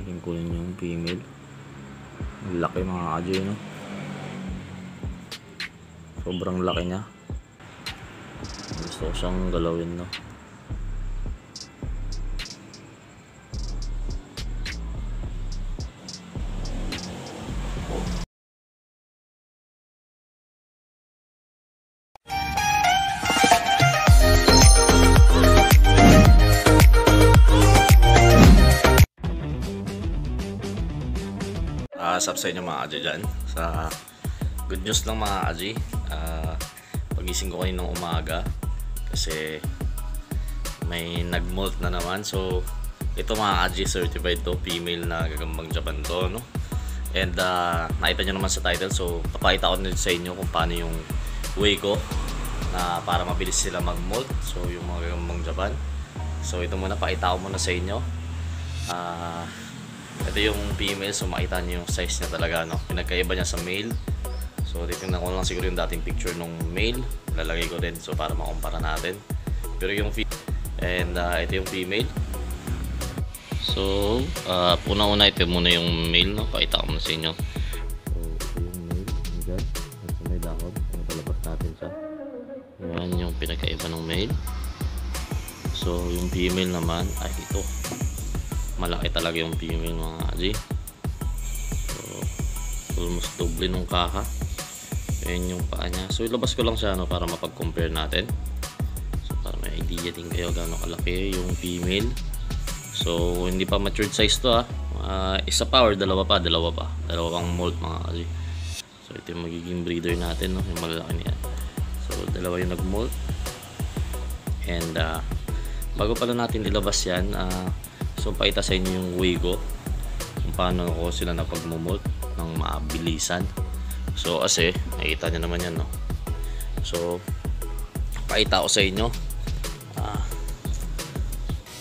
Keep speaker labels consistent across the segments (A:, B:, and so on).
A: natin kunin yung female. Laki mga ka-J, no? Sobrang laki niya. Gusto ko siyang galawin, no? Sub sa inyo mga ka-J dyan. Sa good news lang mga ka-J, pagising ko kaninang umaga kasi may nag-molt na naman. So ito mga ka-J, certified to, female na gagambang Japan to, no? And nakita nyo naman sa title. So papakita ko sa inyo kung paano yung way ko na para mabilis sila mag-molt. So yung mga gagambang Japan. So ito muna, pakita ko muna sa inyo. Ito yung female, so makita nyo yung size niya talaga, no? Pinagkaiba niya sa male. So titignan ko lang siguro yung dating picture nung male, lalagay ko din so para makumpara natin. Pero yung and ito yung female. So una-una ito muna yung male, no? Pakita ko muna sa inyo. So ito yung male, dyan, ito may dahon, palabas natin siya. Yan yung pinagkaiba ng male. So yung female naman ay ito, malaki talaga yung female mga ka-J. So almost double nung kaha. Ayan yung paa niya. So ilabas ko lang siya, no, para mapag-compare natin. So para may idea din kayo gaano kalaki yung female. So hindi pa matured size to, isa pa or dalawa pang molt mga ka-J. So ito yung magiging breeder natin, no, yung malalaki niya. So dalawa yung nag-molt. And bago pala natin ilabas yan, so pakita sa inyo yung way ko kung paano ko sila napag-molt ng mabilisan. So kasi nakita nyo naman yan, no? So pakita ko sa inyo,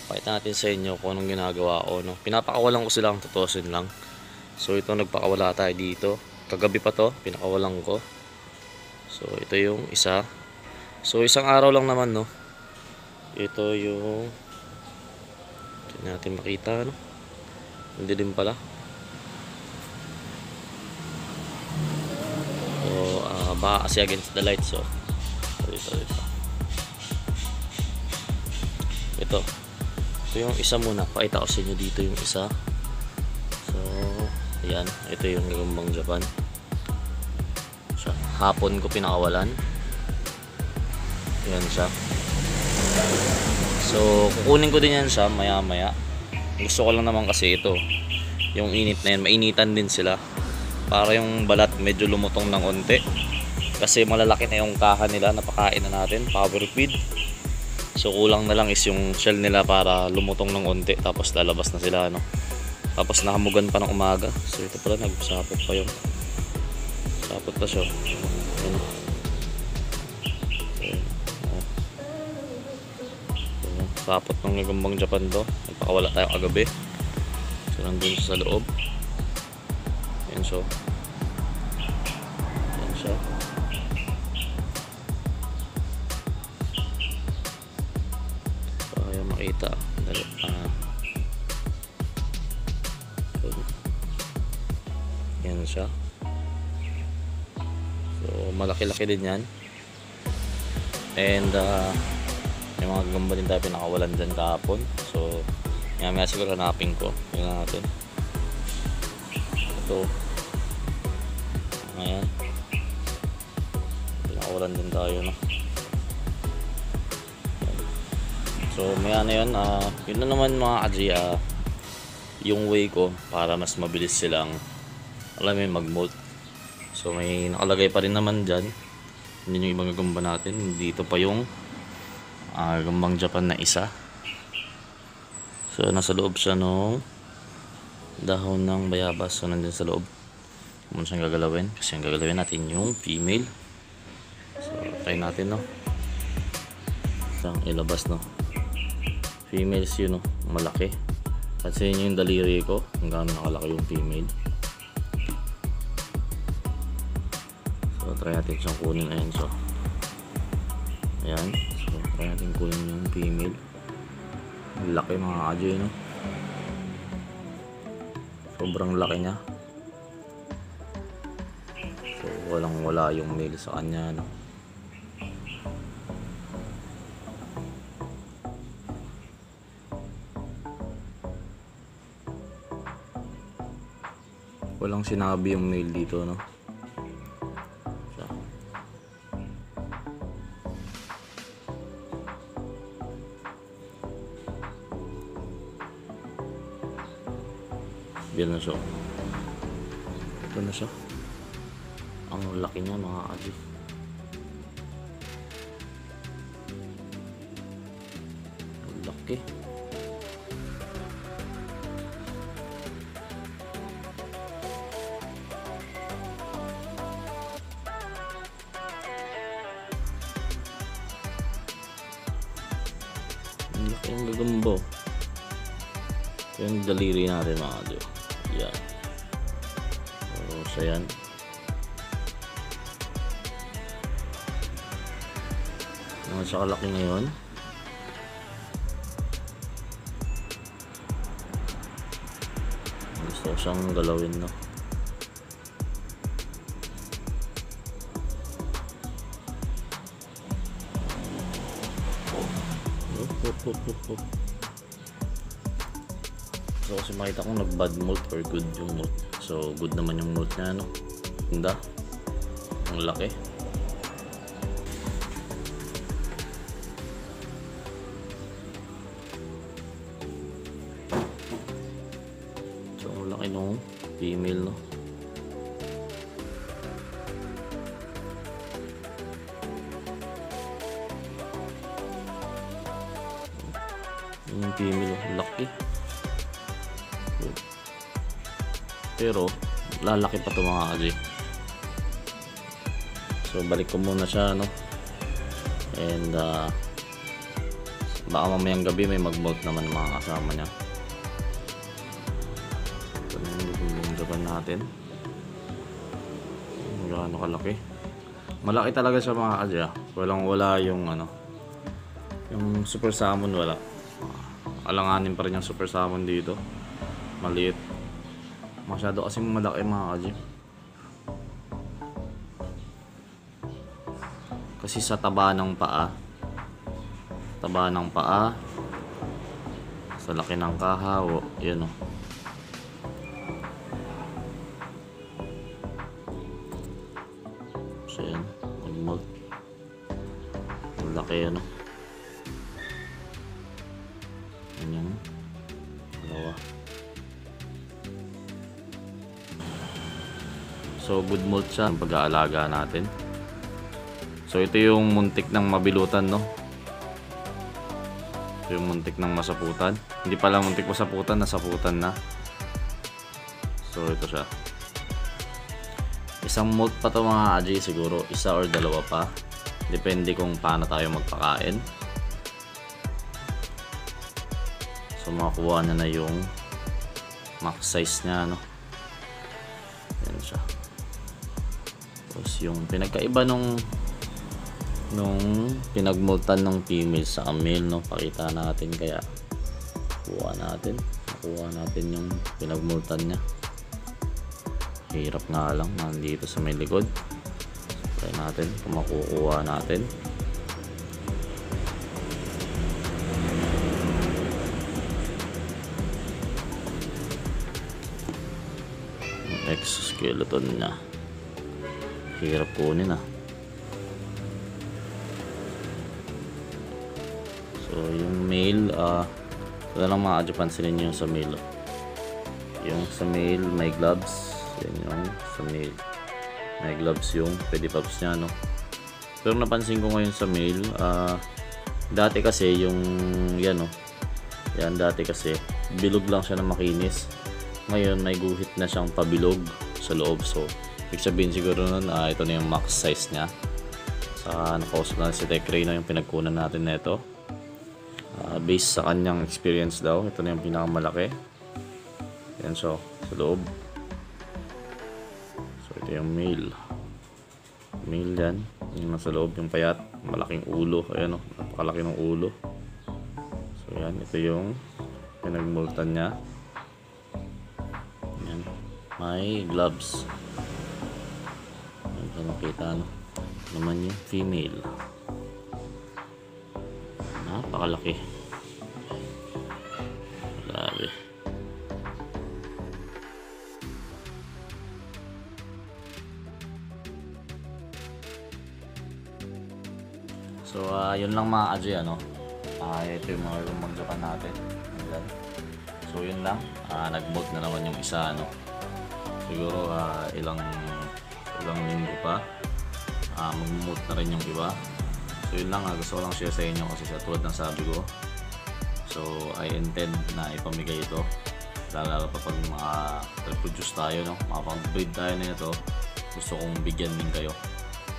A: pakita natin sa inyo kung anong ginagawa ko, no? Pinapakawalan ko silang tutusin lang. So ito, nagpakawala tayo dito kagabi pa to, pinakawalan ko. So ito yung isa. So isang araw lang naman, no? Ito yung natin makita, no? Hindi din pala. So baka kasi against the light. So ito yung isa muna, pakita ko sa inyo dito yung isa. So ayan, ito yung gagambang Japan. So, hapon ko pinakawalan. Ayan siya. So kukunin ko din yan siya maya maya. Gusto ko lang naman kasi ito, yung init na yan, mainitan din sila para yung balat medyo lumutong ng konti. Kasi malalaki na yung kaha nila, napakain na natin, power feed. So kulang na lang is yung shell nila para lumutong ng konti, tapos lalabas na sila, no? Tapos nakamugan pa ng umaga. So ito pala, nagsapot pa yung sapot pa siya. Ayan. Sapot ng gagambang Japan to. Nagpakawala tayo kagabi. So nandun sa loob. Ayan siya. Ayan siya. So ayaw makita. Dali. Ayan siya. So malaki-laki din yan. And may mga gagamba din tayo pinakawalan dyan kahapon. So may siguro hanapin ko. Tingnan natin. Ito. Ayan. Pinakawalan din tayo, no? So maya na yun. Yun na naman mga ka-J, yung way ko para mas mabilis silang, alam mo yun, mag-molt. So may nakalagay pa rin naman dyan. Yun yung ibang gagamba natin. Dito pa yung gagambang Japan na isa. So nasa loob siya nung dahon ng bayabas. So nandun sa loob. Muna siyang gagalawin. Kasi yung gagalawin natin yung female. So try natin, no? Isang ilabas, no? Females yun, no? Malaki. Kasi yun yung daliri ko kung gaano nakalaki yung female. So try natin siyang kunin. Ayan, so ayan. So try natin kunin yung female. Laki mga ka-J, no? Sobrang laki niya. So walang wala yung male sa kanya, no? Walang sinabi yung male dito, no? Siya. Yan na siya. Ito na siya. Ang laki niya, mga kaji. Ang laki. Ang laki ng gagamba. Ito yung daliri natin, mga kaji. Yan. So yan. Ang siya kalaki ngayon. Gusto ko siyang galawin, no? Hop. So kasi makita kong nag-bad molt or good yung molt. So good naman yung molt niya, no? Ganda. Ang laki. So ang laki nung female, no? Yung female, laki. Pero lalaki pa ito, mga kaji. So balik ko muna siya, no? And baka mamayang gabi may mag-molt naman mga kasama niya. Ito na yung lulundagan natin. Gaano kalaki. Malaki talaga siya, mga kaji. Walang wala yung ano, yung super salmon, wala. Alanganin pa rin yung super salmon dito. Maliit. Masyado kasing malaki, mga kaji. Kasi sa taba ng paa, sa laki ng kahaw, yun o. So yan, mag-molt. Ang laki, ano. Yan yung dalawa. So good molt siya ang pag-aalaga natin. So ito yung muntik ng mabilutan, no? Ito yung muntik ng masaputan. Hindi pala muntik masaputan, nasaputan na. So ito siya. Isang molt pa to, mga kaji, siguro isa or dalawa pa. Depende kung paano tayo magpakain. So makakuha na yung max size niya, no? Yan siya. Tapos yung pinagkaiba nung pinagmultan ng female sa male, no? Pakita natin, kaya nakuha natin yung pinagmultan niya. Hirap nga lang, nandito sa may likod. Try natin kung makukuha natin. Yung exoskeleton niya, hirap kunin, ah. So yung male, wala lang mga pansinin nyo yung sa male. Yung sa male may gloves. Yan yung sa male may gloves yung pedipalps nya, no? Pero napansin ko ngayon sa male, dati kasi yung yan, no? Yan, dati kasi bilog lang siya na makinis. Ngayon may guhit na siyang pabilog sa loob. So ibig sabihin siguro nun, ito na yung max size nya. Sa nakausap na si Tech Ray, yung pinagkunan natin nito. Based sa kanyang experience daw, ito na yung pinakamalaki. Yan, so sa loob. So ito yung male yan, yung nasa loob, yung payat, malaking ulo. Ayan, napakalaki ng ulo. So yan, ito yung pinagmultan nya. Yan. may gloves. Ayan, makita no? Naman yung female. Napakalaki. Grabe. So, yun lang mga Adji, ano? Ito yung mga lumagdapan natin. Ayan. So, yun lang. Nag-bolt na naman yung isa, ano? Siguro, ilang linggo pa. Mag-moot na rin yung iba. So, yun lang. Gusto ko lang share sa inyo kasi sa tulad ng sabi ko. So, I intend na ipamigay ito. Lalo pa pag mga reproduce tayo, no? Makapag-breed tayo na ito. Gusto kong bigyan din kayo.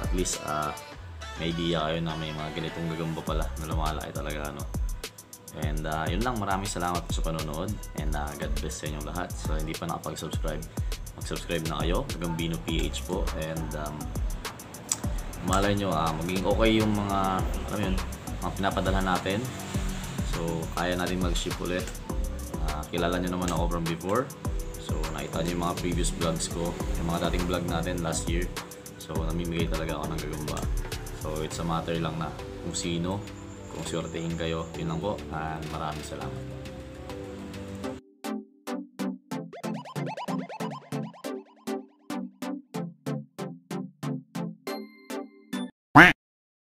A: At least, may idea kayo na may mga ganitong gagamba pala na lumalaki talaga, ano. And yun lang, maraming salamat sa panonood and God bless sa inyong lahat. So hindi pa nakapag-subscribe, mag-subscribe na kayo. Gambino PH po. And malay nyo, maging okay yung mga, alam yun, mga pinapadala natin. So kaya natin mag-ship ulit. Kilala nyo naman ako from before. So nakita nyo yung mga previous vlogs ko, yung mga dating vlog natin last year. So namimigay talaga ako ng gagamba. So it's a matter lang na kung sino, kung swertehin kayo, yun lang po, and maraming salamat.